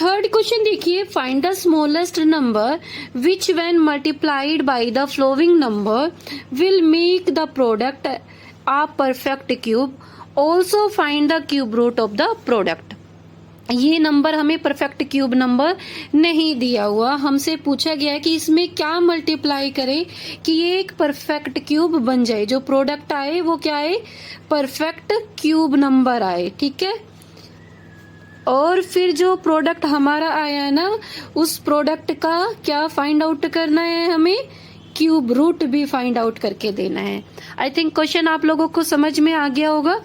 Third question देखिए, find the smallest number which when multiplied by the following number will make the product a perfect cube, also find the cube root of the product. ये number हमें perfect cube number नहीं दिया हुआ, हमसे पूछा गया है कि इसमें क्या मल्टीप्लाई करे कि ये एक परफेक्ट क्यूब बन जाए, जो प्रोडक्ट आए वो क्या आए, परफेक्ट क्यूब नंबर आए, ठीक है। और फिर जो प्रोडक्ट हमारा आया है ना, उस प्रोडक्ट का क्या फाइंड आउट करना है हमें, क्यूब रूट भी फाइंड आउट करके देना है। आई थिंक क्वेश्चन आप लोगों को समझ में आ गया होगा।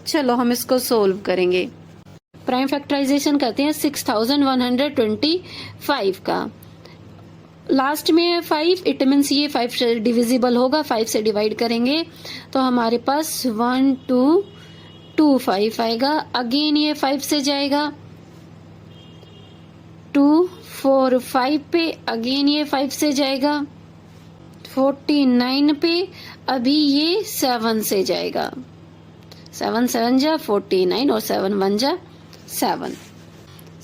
चलो हम इसको सोल्व करेंगे। प्राइम फैक्टराइजेशन करते हैं 6125 का। लास्ट में है 5, इट मीन्स ये 5 से डिविजिबल होगा, 5 से डिवाइड करेंगे तो हमारे पास 1225 आएगा। अगेन ये 5 से जाएगा 245 पे, अगेन ये 5 से जाएगा 49 पे, अभी ये 7 से जाएगा, 7 7 जा 49 और 7 1 जा 7।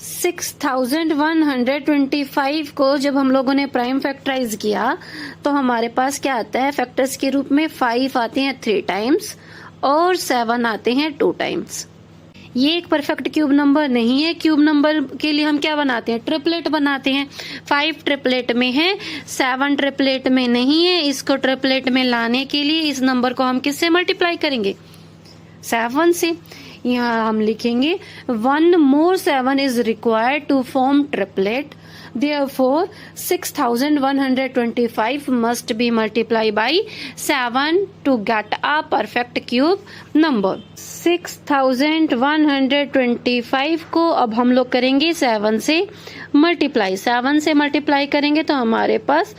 6125 को जब हम लोगों ने प्राइम फैक्टराइज किया तो हमारे पास क्या आता है, फैक्टर्स के रूप में 5 आते हैं 3 टाइम्स और 7 आते हैं 2 टाइम्स। ये एक परफेक्ट क्यूब नंबर नहीं है। क्यूब नंबर के लिए हम क्या बनाते हैं, ट्रिपलेट बनाते हैं। 5 ट्रिपलेट में है, 7 ट्रिपलेट में नहीं है। इसको ट्रिपलेट में लाने के लिए इस नंबर को हम किससे मल्टीप्लाई करेंगे, 7 से। यहाँ हम लिखेंगे 1 more 7 is required to form triplet. Therefore 6125 must be multiplied by 7 to get a perfect cube number. 6125 को अब हम लोग करेंगे 7 से मल्टीप्लाई। 7 से मल्टीप्लाई करेंगे तो हमारे पास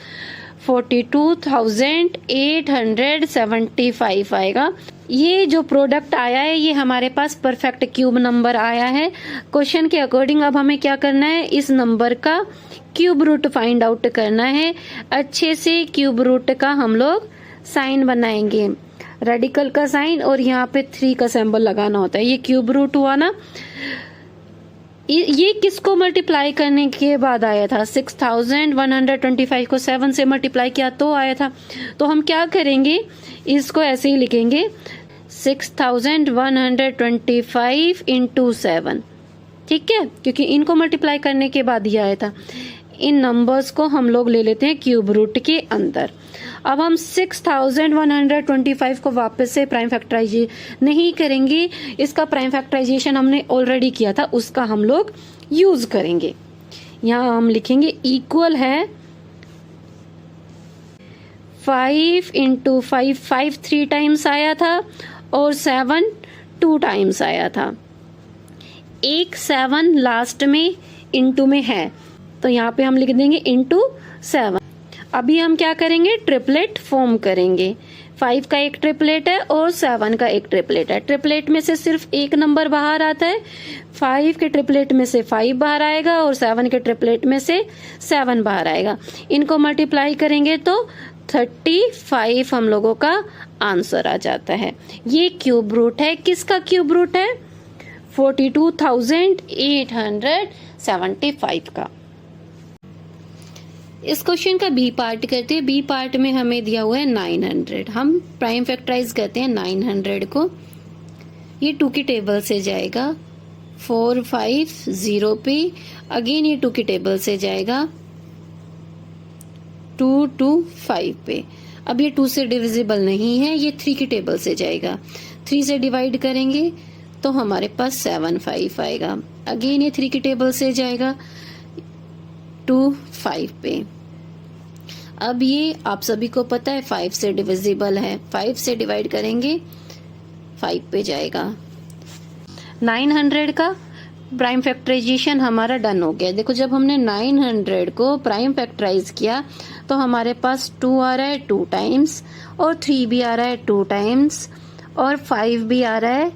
42,875 आएगा। ये जो प्रोडक्ट आया है ये हमारे पास परफेक्ट क्यूब नंबर आया है। क्वेश्चन के अकॉर्डिंग अब हमें क्या करना है, इस नंबर का क्यूब रूट फाइंड आउट करना है। अच्छे से क्यूब रूट का हम लोग साइन बनाएंगे, रेडिकल का साइन, और यहाँ पे 3 का सिंबल लगाना होता है। ये क्यूब रूट हुआ ना, ये किसको मल्टीप्लाई करने के बाद आया था, 6125 को 7 से मल्टीप्लाई किया तो आया था। तो हम क्या करेंगे, इसको ऐसे ही लिखेंगे 6125 इंटू 7, ठीक है, क्योंकि इनको मल्टीप्लाई करने के बाद ही आया था। इन नंबर्स को हम लोग ले लेते हैं क्यूब रूट के अंदर। अब हम 6125 को वापस से प्राइम फैक्टराइजेशन नहीं करेंगे, इसका प्राइम फैक्टराइजेशन हमने ऑलरेडी किया था, उसका हम लोग यूज करेंगे। यहाँ हम लिखेंगे इक्वल है 5 इंटू 5, 5 3 टाइम्स आया था और 7 2 टाइम्स आया था। एक 7 लास्ट में इंटू में है तो यहाँ पे हम लिख देंगे इंटू 7। अभी हम क्या करेंगे, ट्रिपलेट फॉर्म करेंगे। 5 का एक ट्रिपलेट है और 7 का एक ट्रिपलेट है। ट्रिपलेट में से सिर्फ एक नंबर बाहर आता है, 5 के ट्रिपलेट में से 5 बाहर आएगा और 7 के ट्रिपलेट में से 7 बाहर आएगा। इनको मल्टीप्लाई करेंगे तो 35 हम लोगों का आंसर आ जाता है। ये क्यूब रूट है, किसका क्यूब रूट है, 42,875 का। इस क्वेश्चन का बी पार्ट करते हैं। बी पार्ट में हमें दिया हुआ है 900। हम प्राइम फैक्टराइज करते हैं 900 को। ये 2 की टेबल से जाएगा 450 पे, अगेन ये 2 की टेबल से जाएगा 225 पे। अब ये 2 से डिविजिबल नहीं है, ये 3 की टेबल से जाएगा। 3 से डिवाइड करेंगे तो हमारे पास 75 आएगा। अगेन ये 3 की टेबल से जाएगा 25 पे। अब ये आप सभी को पता है 5 से डिविजिबल है, 5 से डिवाइड करेंगे 5 पे जाएगा। 900 का प्राइम फैक्टराइजेशन हमारा डन हो गया। देखो जब हमने 900 को प्राइम फैक्टराइज किया तो हमारे पास 2 आ रहा है 2 टाइम्स, और 3 भी आ रहा है 2 टाइम्स, और 5 भी आ रहा है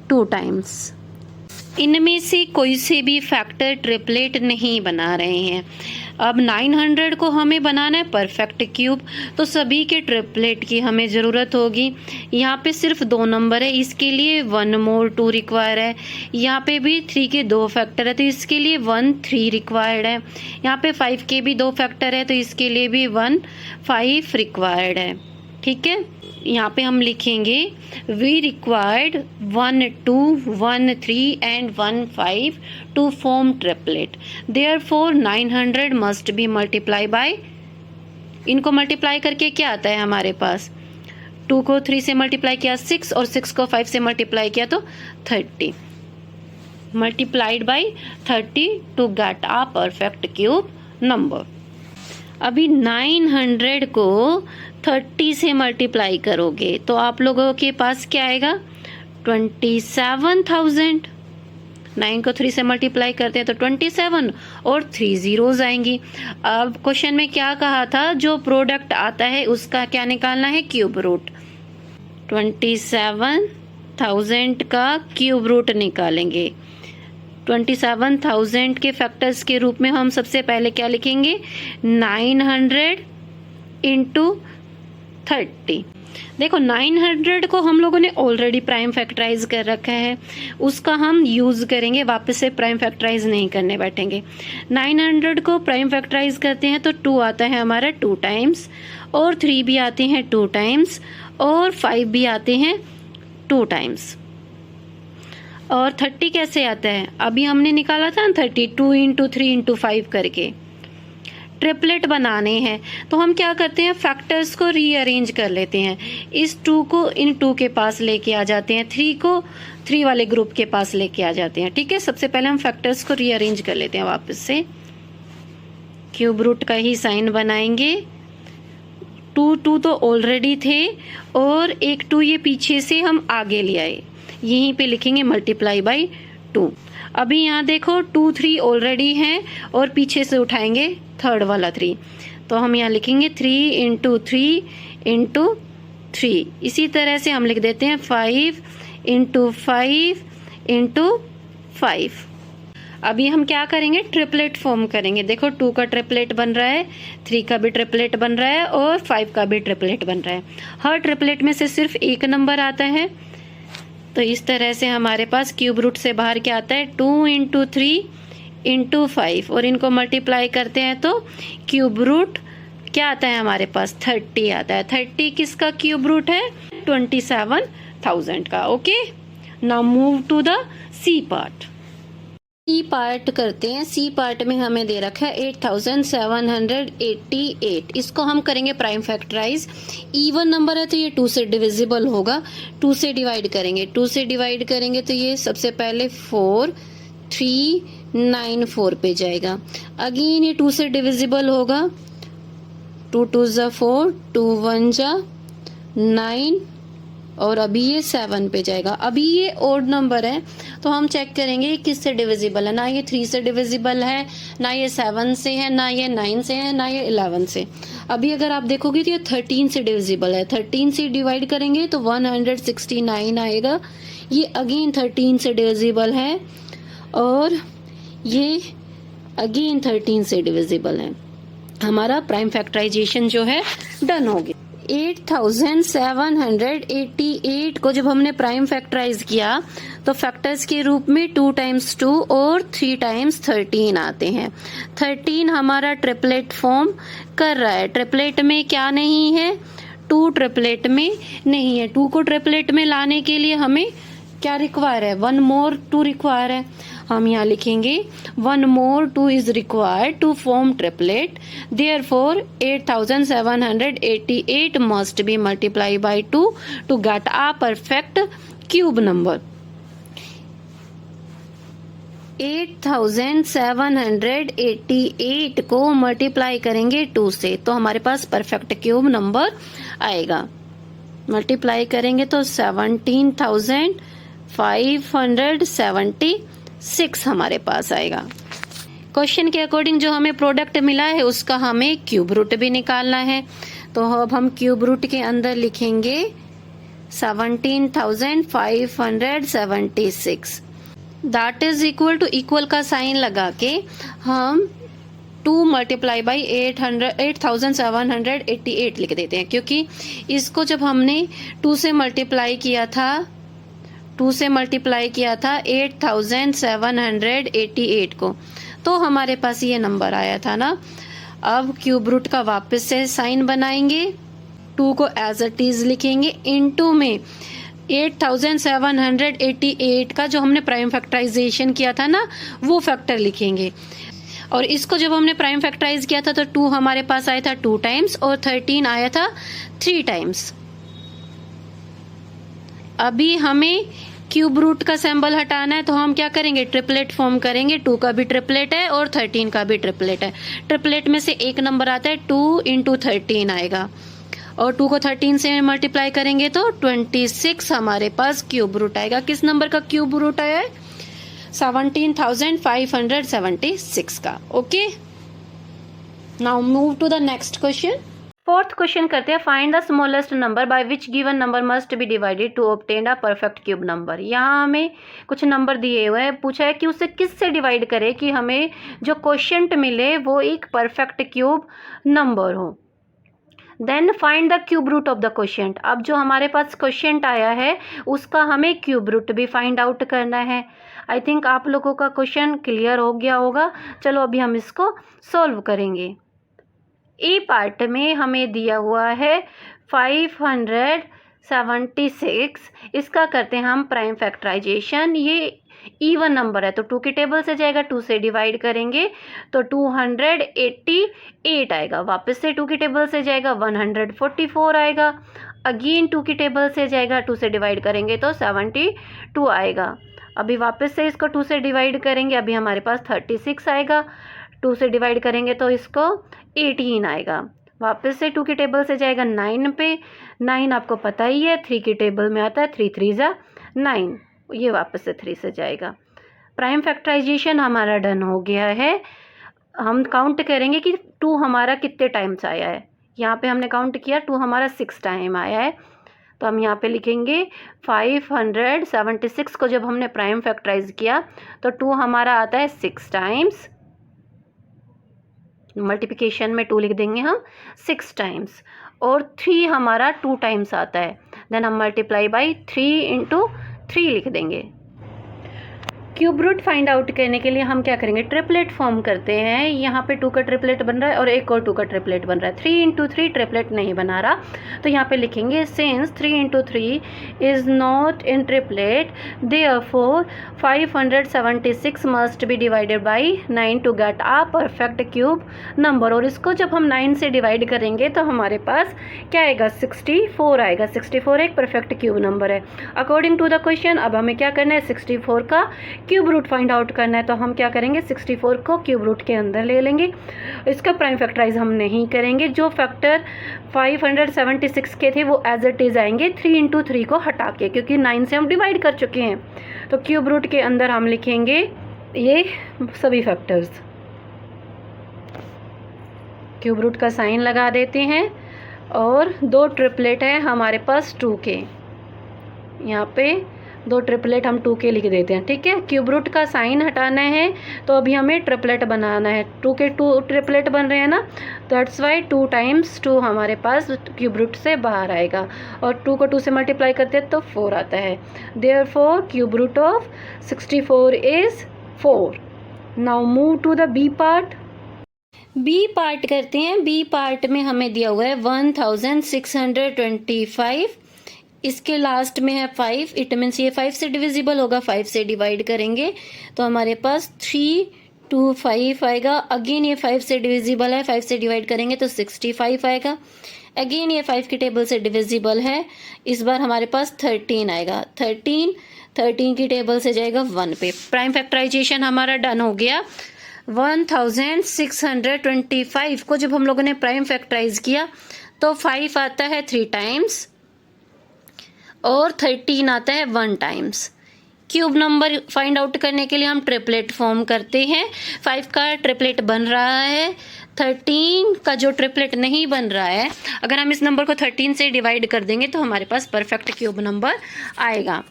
2 टाइम्स। इनमें से कोई से भी फैक्टर ट्रिपलेट नहीं बना रहे हैं। अब 900 को हमें बनाना है परफेक्ट क्यूब, तो सभी के ट्रिपलेट की हमें ज़रूरत होगी। यहाँ पे सिर्फ 2 नंबर है, इसके लिए 1 मोर 2 रिक्वायर है। यहाँ पे भी 3 के 2 फैक्टर है, तो इसके लिए 1 3 रिक्वायर्ड है। यहाँ पे 5 के भी 2 फैक्टर है, तो इसके लिए भी 1 5 रिक्वायर्ड है। ठीक है, यहाँ पे हम लिखेंगे we required 1 2 1 3 and 1 5 to form triplet, therefore 900 must be multiply by, इनको मल्टीप्लाई करके क्या आता है हमारे पास, 2 को 3 से मल्टीप्लाई किया 6 और 6 को 5 से मल्टीप्लाई किया तो 30, multiplied by 30 to get a perfect cube number. अभी 900 को 30 से मल्टीप्लाई करोगे तो आप लोगों के पास क्या आएगा, 27,000। 9 को 3 से मल्टीप्लाई करते हैं तो 27 और 3 जीरोज आएंगी। अब क्वेश्चन में क्या कहा था, जो प्रोडक्ट आता है उसका क्या निकालना है, क्यूब रूट। 27,000 का क्यूब रूट निकालेंगे। 27,000 के फैक्टर्स के रूप में हम सबसे पहले क्या लिखेंगे, 900 इंटू 30। देखो 900 को हम लोगों ने ऑलरेडी प्राइम फैक्टराइज कर रखा है, उसका हम यूज करेंगे, वापस से प्राइम फैक्टराइज नहीं करने बैठेंगे। 900 को प्राइम फैक्टराइज करते हैं तो 2 आता है हमारा 2 टाइम्स, और 3 भी आते हैं 2 टाइम्स, और 5 भी आते हैं 2 टाइम्स। और 30 कैसे आता है, अभी हमने निकाला था 32 इंटू 3 इंटू 5 करके। ट्रिपलेट बनाने हैं तो हम क्या करते हैं, फैक्टर्स को रीअरेंज कर लेते हैं। इस 2 को इन 2 के पास लेके आ जाते हैं, 3 को 3 वाले ग्रुप के पास लेके आ जाते हैं। ठीक है, सबसे पहले हम फैक्टर्स को रीअरेंज कर लेते हैं वापस से। क्यूब रूट का ही साइन बनाएंगे। 2 तो ऑलरेडी थे और एक 2 ये पीछे से हम आगे ले आए, यहीं पे लिखेंगे मल्टीप्लाई बाई 2। अभी यहाँ देखो 2 3 ऑलरेडी हैं और पीछे से उठाएंगे थर्ड वाला 3, तो हम यहाँ लिखेंगे 3 इंटू 3 इंटू 3। इसी तरह से हम लिख देते हैं 5 इंटू 5 इंटू 5। अभी हम क्या करेंगे, ट्रिपलेट फॉर्म करेंगे। देखो 2 का ट्रिपलेट बन रहा है, 3 का भी ट्रिपलेट बन रहा है और 5 का भी ट्रिपलेट बन रहा है। हर ट्रिपलेट में से सिर्फ एक नंबर आता है, तो इस तरह से हमारे पास क्यूब रूट से बाहर क्या आता है, 2 इंटू 3 इंटू 5, और इनको मल्टीप्लाई करते हैं तो क्यूब रूट क्या आता है हमारे पास, 30 आता है। 30 किसका क्यूब रूट है, 27,000 का। Okay, now move to the C part. C part करते हैं। सी पार्ट में हमें दे रखा है 8,788, इसको हम करेंगे प्राइम फैक्टराइज। इवन नंबर है तो ये 2 से डिविजिबल होगा, 2 से डिवाइड करेंगे। 2 से डिवाइड करेंगे तो ये सबसे पहले 4394 पे जाएगा। अगेन ये 2 से डिविजिबल होगा, 2 2 जा 4, 2 1 जा 9, और अभी ये 7 पे जाएगा। अभी ये ओड नंबर है तो हम चेक करेंगे किससे डिविजिबल है। ना ये 3 से डिविजिबल है, ना ये 7 से है, ना ये 9 से है, ना ये 11 से। अभी अगर आप देखोगे तो ये 13 से डिविजिबल है। 13 से डिवाइड करेंगे तो 169 आएगा। ये अगेन 13 से डिविजिबल है और ये अगेन 13 से डिविजिबल है। हमारा प्राइम फैक्टराइजेशन जो है डन हो गया। 8,788 को जब हमने प्राइम फैक्टराइज किया तो फैक्टर्स के रूप में 2 टाइम्स 2 और 3 टाइम्स 13 आते हैं। 13 हमारा ट्रिपलेट फॉर्म कर रहा है। ट्रिपलेट में क्या नहीं है, 2 ट्रिपलेट में नहीं है। 2 को ट्रिपलेट में लाने के लिए हमें क्या रिक्वायर है, 1 मोर 2 रिक्वायर है। हम यहाँ लिखेंगे 1 more 2 is required to form triplet, therefore 8,788 must be multiply by 2 to get a perfect cube number. 8,788 को मल्टीप्लाई करेंगे 2 से तो हमारे पास परफेक्ट क्यूब नंबर आएगा। मल्टीप्लाई करेंगे तो 17,576 हमारे पास आएगा। क्वेश्चन के अकॉर्डिंग जो हमें प्रोडक्ट मिला है उसका हमें क्यूब रूट भी निकालना है। तो अब हम क्यूब रूट के अंदर लिखेंगे 17,576। That is equal to equal का साइन लगा के हम 2 मल्टीप्लाई बाई 8788 लिख देते हैं, क्योंकि इसको जब हमने 2 से मल्टीप्लाई किया था 8788 को, तो हमारे पास ये नंबर आया था ना। अब क्यूब रूट का वापस से साइन बनाएंगे, 2 को एज इट इज लिखेंगे, इनटू में 8788 का जो हमने प्राइम फैक्टराइजेशन किया था ना वो फैक्टर लिखेंगे। और इसको जब हमने प्राइम फैक्टराइज किया था तो 2 हमारे पास आया था 2 टाइम्स और 13 आया था 3 टाइम्स। अभी हमें क्यूब रूट का सिंबल हटाना है, तो हम क्या करेंगे, ट्रिपलेट फॉर्म करेंगे। 2 का भी ट्रिपलेट है और 13 का भी ट्रिपलेट है। ट्रिपलेट में से एक नंबर आता है 2 इंटू 13 आएगा, और 2 को 13 से मल्टीप्लाई करेंगे तो 26 हमारे पास क्यूब रूट आएगा। किस नंबर का क्यूब रूट आया है? 17,576 का। Okay, now move to the next question. Fourth question करते हैं, find the smallest number by which given number must be divided to obtain a perfect cube number. यहाँ हमें कुछ नंबर दिए हुए हैं, पूछा है कि उसे किस से डिवाइड करें कि हमें जो क्वोशिएंट मिले वो एक परफेक्ट क्यूब नंबर हो। Then find the cube root of the quotient. अब जो हमारे पास क्वोशिएंट आया है उसका हमें क्यूब रूट भी फाइंड आउट करना है। आई थिंक आप लोगों का क्वेश्चन क्लियर हो गया होगा। चलो अभी हम इसको सॉल्व करेंगे। ए पार्ट में हमें दिया हुआ है 576, इसका करते हैं हम प्राइम फैक्टराइजेशन। ये इवन नंबर है तो 2 की टेबल से जाएगा, 2 से डिवाइड करेंगे तो 288 आएगा। वापस से 2 की टेबल से जाएगा 144 आएगा। अगेन 2 की टेबल से जाएगा, 2 से डिवाइड करेंगे तो 72 आएगा। अभी वापस से इसको 2 से डिवाइड करेंगे, अभी हमारे पास 36 आएगा। 2 से डिवाइड करेंगे तो इसको 18 आएगा। वापस से 2 की टेबल से जाएगा 9 पे, 9 आपको पता ही है 3 की टेबल में आता है, 3 3 जा 9, ये वापस से 3 से जाएगा। प्राइम फैक्टराइजेशन हमारा डन हो गया है। हम काउंट करेंगे कि 2 हमारा कितने टाइम्स आया है। यहाँ पे हमने काउंट किया 2 हमारा 6 टाइम आया है, तो हम यहाँ पे लिखेंगे 576 को जब हमने प्राइम फैक्टराइज किया तो 2 हमारा आता है 6 टाइम्स। मल्टीप्लिकेशन में 2 लिख देंगे हम 6 टाइम्स, और 3 हमारा 2 टाइम्स आता है। देन हम मल्टीप्लाई बाई 3 इंटू 3 लिख देंगे। क्यूब रूट फाइंड आउट करने के लिए हम क्या करेंगे, ट्रिपलेट फॉर्म करते हैं। यहाँ पे 2 का ट्रिपलेट बन रहा है और एक और 2 का ट्रिपलेट बन रहा है। 3 इंटू 3 ट्रिपलेट नहीं बना रहा, तो यहाँ पे लिखेंगे since 3 into 3 is not in triplet therefore 576 must be divided by 9 to get a perfect cube number. और इसको जब हम 9 से डिवाइड करेंगे तो हमारे पास क्या आएगा, 64 आएगा। 64 एक परफेक्ट क्यूब नंबर है अकॉर्डिंग टू द क्वेश्चन। अब हमें क्या करना है, 64 का क्यूब रूट फाइंड आउट करना है, तो हम क्या करेंगे, 64 को क्यूब रूट के अंदर ले लेंगे। इसका प्राइम फैक्टराइज हम नहीं करेंगे। जो फैक्टर 576 के थे वो एज इट इज आएंगे 3 इंटू 3 को हटा के, क्योंकि 9 से हम डिवाइड कर चुके हैं। तो क्यूब रूट के अंदर हम लिखेंगे ये सभी फैक्टर्स। क्यूब रूट का साइन लगा देते हैं, और 2 ट्रिपलेट है हमारे पास 2 के, यहाँ पे 2 ट्रिपलेट हम 2 के लिख देते हैं। ठीक है, क्यूब रूट का साइन हटाना है तो अभी हमें ट्रिपलेट बनाना है। 2 के 2 ट्रिपलेट बन रहे हैं ना, दैट्स वाई 2 टाइम्स 2 हमारे पास क्यूब रूट से बाहर आएगा, और 2 को 2 से मल्टीप्लाई करते हैं तो 4 आता है। Therefore cube root of 64 is 4। Now move to the B part. B part करते हैं। बी पार्ट में हमें दिया हुआ है 1625, इसके लास्ट में है 5, इट मीन्स ये 5 से डिविजिबल होगा। 5 से डिवाइड करेंगे तो हमारे पास 325 आएगा। अगेन ये 5 से डिविजिबल है, 5 से डिवाइड करेंगे तो 65 आएगा। अगेन ये 5 की टेबल से डिविजिबल है, इस बार हमारे पास 13 आएगा। 13 की टेबल से जाएगा 1 पे। प्राइम फैक्टराइजेशन हमारा डन हो गया। 1625 को जब हम लोगों ने प्राइम फैक्टराइज किया तो 5 आता है 3 टाइम्स और 13 आता है 1 times. Cube number find out करने के लिए हम ट्रिपलेट फॉर्म करते हैं। 5 का ट्रिपलेट बन रहा है, 13 का जो ट्रिपलेट नहीं बन रहा है, अगर हम इस नंबर को 13 से डिवाइड कर देंगे तो हमारे पास परफेक्ट क्यूब नंबर आएगा।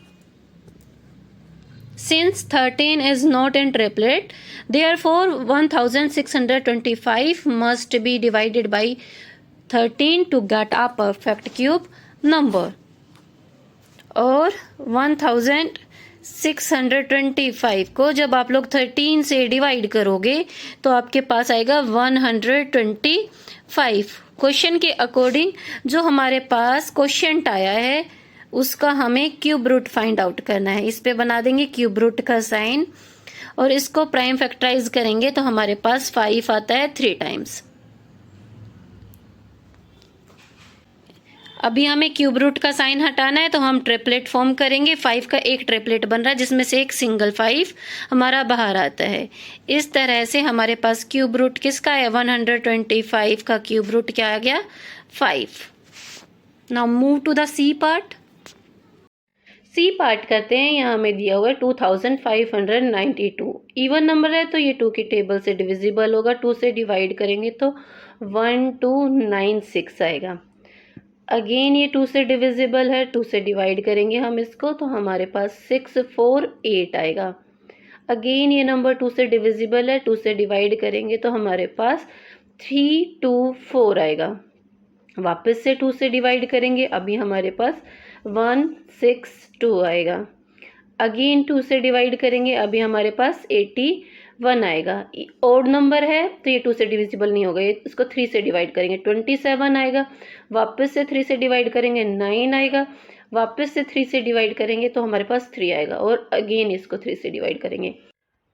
Since 13 is not in triplet, therefore 1625 must be divided by 13 to get a perfect cube number. और 1625 को जब आप लोग 13 से डिवाइड करोगे तो आपके पास आएगा 125। क्वेश्चन के अकॉर्डिंग जो हमारे पास क्वेश्चन आया है उसका हमें क्यूब रूट फाइंड आउट करना है। इस पे बना देंगे क्यूब रूट का साइन और इसको प्राइम फैक्टराइज करेंगे तो हमारे पास 5 आता है 3 टाइम्स। अभी हमें क्यूब रूट का साइन हटाना है तो हम ट्रिपलेट फॉर्म करेंगे। 5 का एक ट्रिपलेट बन रहा है जिसमें से एक सिंगल 5 हमारा बाहर आता है। इस तरह से हमारे पास क्यूब रूट किसका है, 125 का क्यूब रूट क्या आ गया, 5। Now move to the C part. C part करते हैं। यहाँ हमें दिया हुआ है 2592। इवन नंबर है तो ये 2 की टेबल से डिविजिबल होगा। 2 से डिवाइड करेंगे तो 1296 आएगा। अगेन ये 2 से डिविजिबल है, 2 से डिवाइड करेंगे हम इसको तो हमारे पास 648 आएगा। अगेन ये नंबर 2 से डिविजिबल है, 2 से डिवाइड करेंगे तो हमारे पास 324 आएगा। वापस से 2 से डिवाइड करेंगे, अभी हमारे पास 162 आएगा। अगेन 2 से डिवाइड करेंगे, अभी हमारे पास 81 आएगा। ओड नंबर है तो ये 2 से डिविजिबल नहीं होगा, ये इसको 3 से डिवाइड करेंगे 27 आएगा। वापस से 3 से डिवाइड करेंगे 9 आएगा। वापस से 3 से डिवाइड करेंगे तो हमारे पास 3 आएगा और अगेन इसको 3 से डिवाइड करेंगे।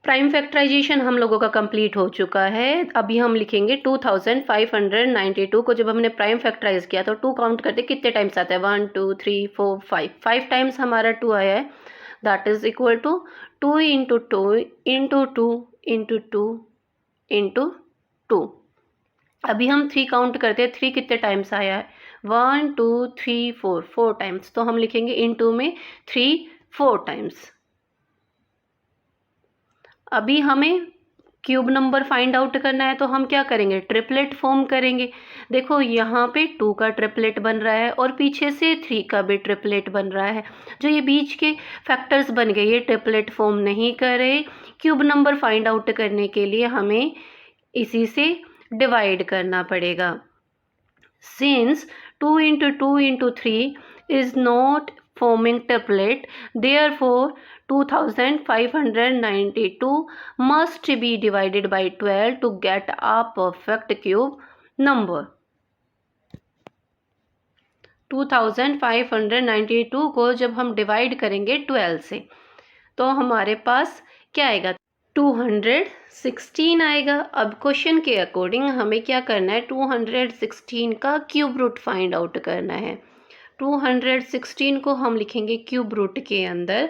प्राइम फैक्टराइजेशन हम लोगों का कंप्लीट हो चुका है। अभी हम लिखेंगे 2592 को जब हमने प्राइम फैक्टराइज किया तो 2 काउंट करते कितने टाइम्स आता है, 1 2 3 4 5 टाइम्स हमारा 2 आया है। That is equal to 2 into 2 into 2 into 2 into 2। अभी हम 3 काउंट करते हैं, 3 कितने टाइम्स आया है, 1 2 3 4 टाइम्स। तो हम लिखेंगे इंटू में 3 4 टाइम्स। अभी हमें क्यूब नंबर फाइंड आउट करना है तो हम क्या करेंगे, ट्रिपलेट फॉर्म करेंगे। देखो यहाँ पे 2 का ट्रिपलेट बन रहा है और पीछे से 3 का भी ट्रिपलेट बन रहा है। जो ये बीच के फैक्टर्स बन गए ये ट्रिपलेट फॉर्म नहीं कर रहे। क्यूब नंबर फाइंड आउट करने के लिए हमें इसी से डिवाइड करना पड़ेगा। Since 2 into 2 into 3 is not forming triplet, therefore 2592 must be divided by 12 to get a perfect cube number। 2592 को जब हम डिवाइड करेंगे 12 से तो हमारे पास क्या आएगा, 216 आएगा। अब क्वेश्चन के अकॉर्डिंग हमें क्या करना है, 216 का क्यूब रूट फाइंड आउट करना है। 216 को हम लिखेंगे क्यूब रूट के अंदर।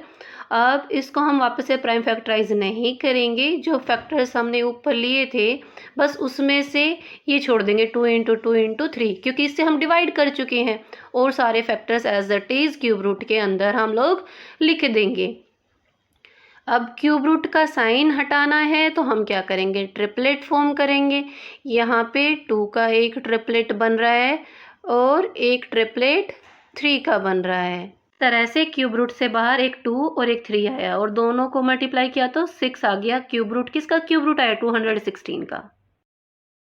अब इसको हम वापस से प्राइम फैक्टराइज नहीं करेंगे, जो फैक्टर्स हमने ऊपर लिए थे बस उसमें से ये छोड़ देंगे 2 इंटू 2 इंटू 3, क्योंकि इससे हम डिवाइड कर चुके हैं और सारे factors as it is cube root के अंदर हम लोग लिख देंगे। अब क्यूब रूट का साइन हटाना है तो हम क्या करेंगे, ट्रिपलेट फॉर्म करेंगे। यहाँ पे 2 का एक ट्रिपलेट बन रहा है और एक ट्रिपलेट 3 का बन रहा है। तरह से क्यूब रूट से बाहर एक 2 और एक 3 आया और दोनों को मल्टीप्लाई किया तो 6 आ गया। क्यूब रूट किसका क्यूब रूट आया, 216 का।